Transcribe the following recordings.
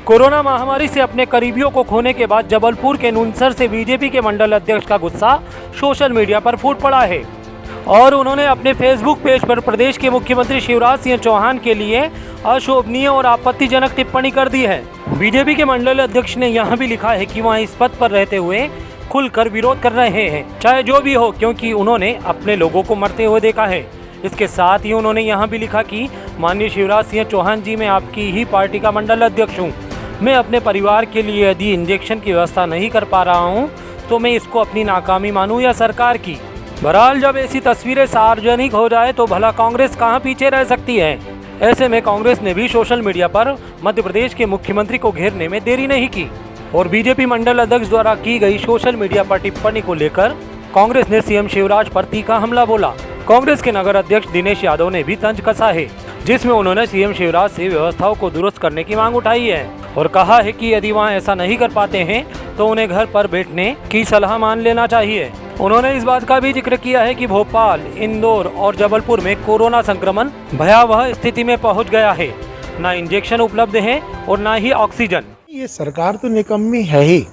Corona महामारी से अपने करीबियों को खोने के बाद जबलपुर के नुनसर से बीजेपी के मंडल अध्यक्ष का गुस्सा सोशल मीडिया पर फूट पड़ा है और उन्होंने अपने फेसबुक पेज पर प्रदेश के मुख्यमंत्री शिवराज सिंह चौहान के लिए अशोभनीय और आपत्तिजनक टिप्पणी कर दी है। बीजेपी के मंडल अध्यक्ष ने यहां भी लिखा है कि वह इस पद पर रहते हुए खुलकर विरोध कर रहे हैं, चाहे जो भी हो, क्योंकि उन्होंने अपने लोगों को मरते हुए देखा है। इसके साथ ही उन्होंने यहाँ भी लिखा कि माननीय शिवराज सिंह चौहान जी, मैं आपकी ही पार्टी का मंडल अध्यक्ष हूँ। मैं अपने परिवार के लिए यदि इंजेक्शन की व्यवस्था नहीं कर पा रहा हूँ तो मैं इसको अपनी नाकामी मानूं या सरकार की। बहरहाल जब ऐसी तस्वीरें सार्वजनिक हो जाए तो भला कांग्रेस कहाँ पीछे रह सकती है। ऐसे में कांग्रेस ने भी सोशल मीडिया पर मध्य प्रदेश के मुख्यमंत्री को घेरने में देरी नहीं की और बीजेपी मंडल अध्यक्ष द्वारा की गई सोशल मीडिया पर टिप्पणी को लेकर कांग्रेस ने सीएम शिवराज पर तीखा हमला बोला। कांग्रेस के नगर अध्यक्ष दिनेश यादव ने भी तंज कसा है, जिसमें उन्होंने सीएम शिवराज से व्यवस्थाओं को दुरुस्त करने की मांग उठाई है और कहा है कि यदि वहां ऐसा नहीं कर पाते हैं तो उन्हें घर पर बैठने की सलाह मान लेना चाहिए। उन्होंने इस बात का भी जिक्र किया है कि भोपाल, इंदौर और जबलपुर में कोरोना संक्रमण भयावह स्थिति में पहुंच गया है। न इंजेक्शन उपलब्ध है और न ही ऑक्सीजन। ये सरकार तो निकम्मी है ही,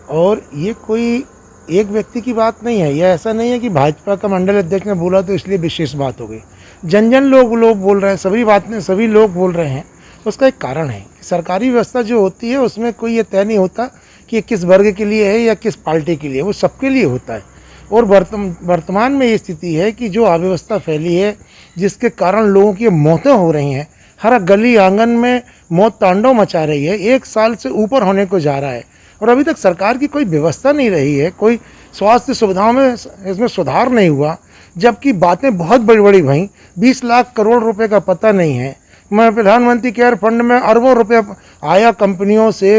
और ये कोई एक व्यक्ति की बात नहीं है। यह ऐसा नहीं है कि भाजपा का मंडल अध्यक्ष ने बोला तो इसलिए विशेष बात हो गई। जन जन लोग बोल रहे हैं, सभी लोग बोल रहे हैं। उसका एक कारण है कि सरकारी व्यवस्था जो होती है उसमें कोई ये तय नहीं होता कि ये किस वर्ग के लिए है या किस पार्टी के लिए, वो सबके लिए होता है। और वर्तमान में ये स्थिति है कि जो अव्यवस्था फैली है, जिसके कारण लोगों की मौतें हो रही हैं, हर गली आंगन में मौत तांडव मचा रही है, 1 साल से ऊपर होने को जा रहा है और अभी तक सरकार की कोई व्यवस्था नहीं रही है, कोई स्वास्थ्य सुविधाओं में इसमें सुधार नहीं हुआ, जबकि बातें बहुत बड़ी बड़ी भई। 20 लाख करोड़ रुपए का पता नहीं है। मैं प्रधानमंत्री केयर फंड में अरबों रुपए आया कंपनियों से,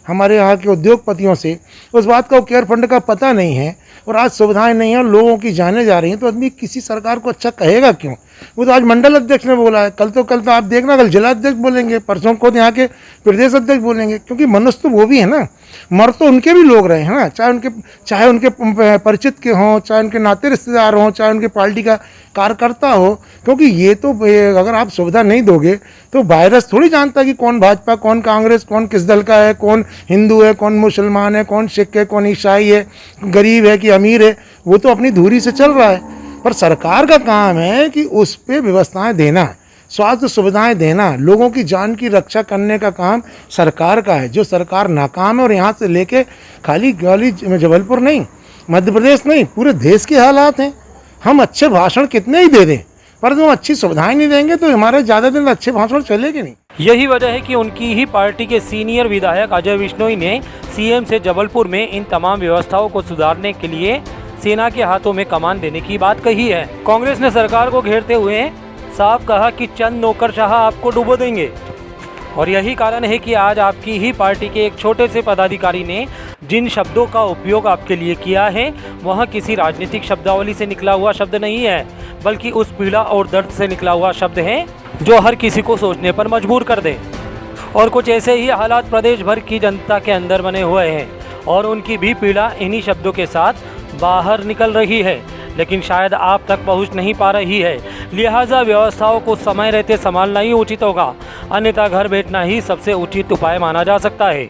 हमारे यहाँ के उद्योगपतियों से, उस बात का केयर फंड का पता नहीं है और आज सुविधाएं नहीं हैं, लोगों की जानें जा रही हैं, तो आदमी किसी सरकार को अच्छा कहेगा क्यों? वो तो आज मंडल अध्यक्ष ने बोला है, कल तो आप देखना, कल जिला अध्यक्ष बोलेंगे, परसों को यहाँ के प्रदेश अध्यक्ष बोलेंगे, क्योंकि मनुष्य तो वो भी है ना, मर तो उनके भी लोग रहे हैं ना, चाहे उनके परिचित के हों, चाहे उनके नाते रिश्तेदार हों, चाहे उनके पार्टी का कार्यकर्ता हो। क्योंकि ये तो अगर आप सुविधा नहीं दोगे तो वायरस थोड़ी जानता कि कौन भाजपा, कौन कांग्रेस, कौन किस दल का है, कौन हिंदू है, कौन मुसलमान है, कौन सिख है, कौन ईसाई है, गरीब है कि अमीर है। वो तो अपनी धुरी से चल रहा है। पर सरकार का काम है कि उस पर व्यवस्थाएं देना, स्वास्थ्य सुविधाएं देना, लोगों की जान की रक्षा करने का काम सरकार का है। जो सरकार नाकाम है, और यहाँ से लेके खाली जबलपुर नहीं, मध्य प्रदेश नहीं, पूरे देश के हालात हैं। हम अच्छे भाषण कितने ही दे दें, पर जो अच्छी सुविधाएं नहीं देंगे तो हमारे ज़्यादा दिन अच्छे भाषण चलेंगे नहीं। यही वजह है कि उनकी ही पार्टी के सीनियर विधायक अजय बिश्नोई ने सीएम से जबलपुर में इन तमाम व्यवस्थाओं को सुधारने के लिए सेना के हाथों में कमान देने की बात कही है। कांग्रेस ने सरकार को घेरते हुए साफ कहा कि चंद नौकरशाह आपको डुबो देंगे और यही कारण है कि आज आपकी ही पार्टी के एक छोटे से पदाधिकारी ने जिन शब्दों का उपयोग आपके लिए किया है वह किसी राजनीतिक शब्दावली से निकला हुआ शब्द नहीं है, बल्कि उस पीड़ा और दर्द से निकला हुआ शब्द है जो हर किसी को सोचने पर मजबूर कर दे। और कुछ ऐसे ही हालात प्रदेश भर की जनता के अंदर बने हुए हैं और उनकी भी पीड़ा इन्हीं शब्दों के साथ बाहर निकल रही है, लेकिन शायद आप तक पहुंच नहीं पा रही है। लिहाजा व्यवस्थाओं को समय रहते संभालना ही उचित होगा, अन्यथा घर बैठना ही सबसे उचित उपाय माना जा सकता है।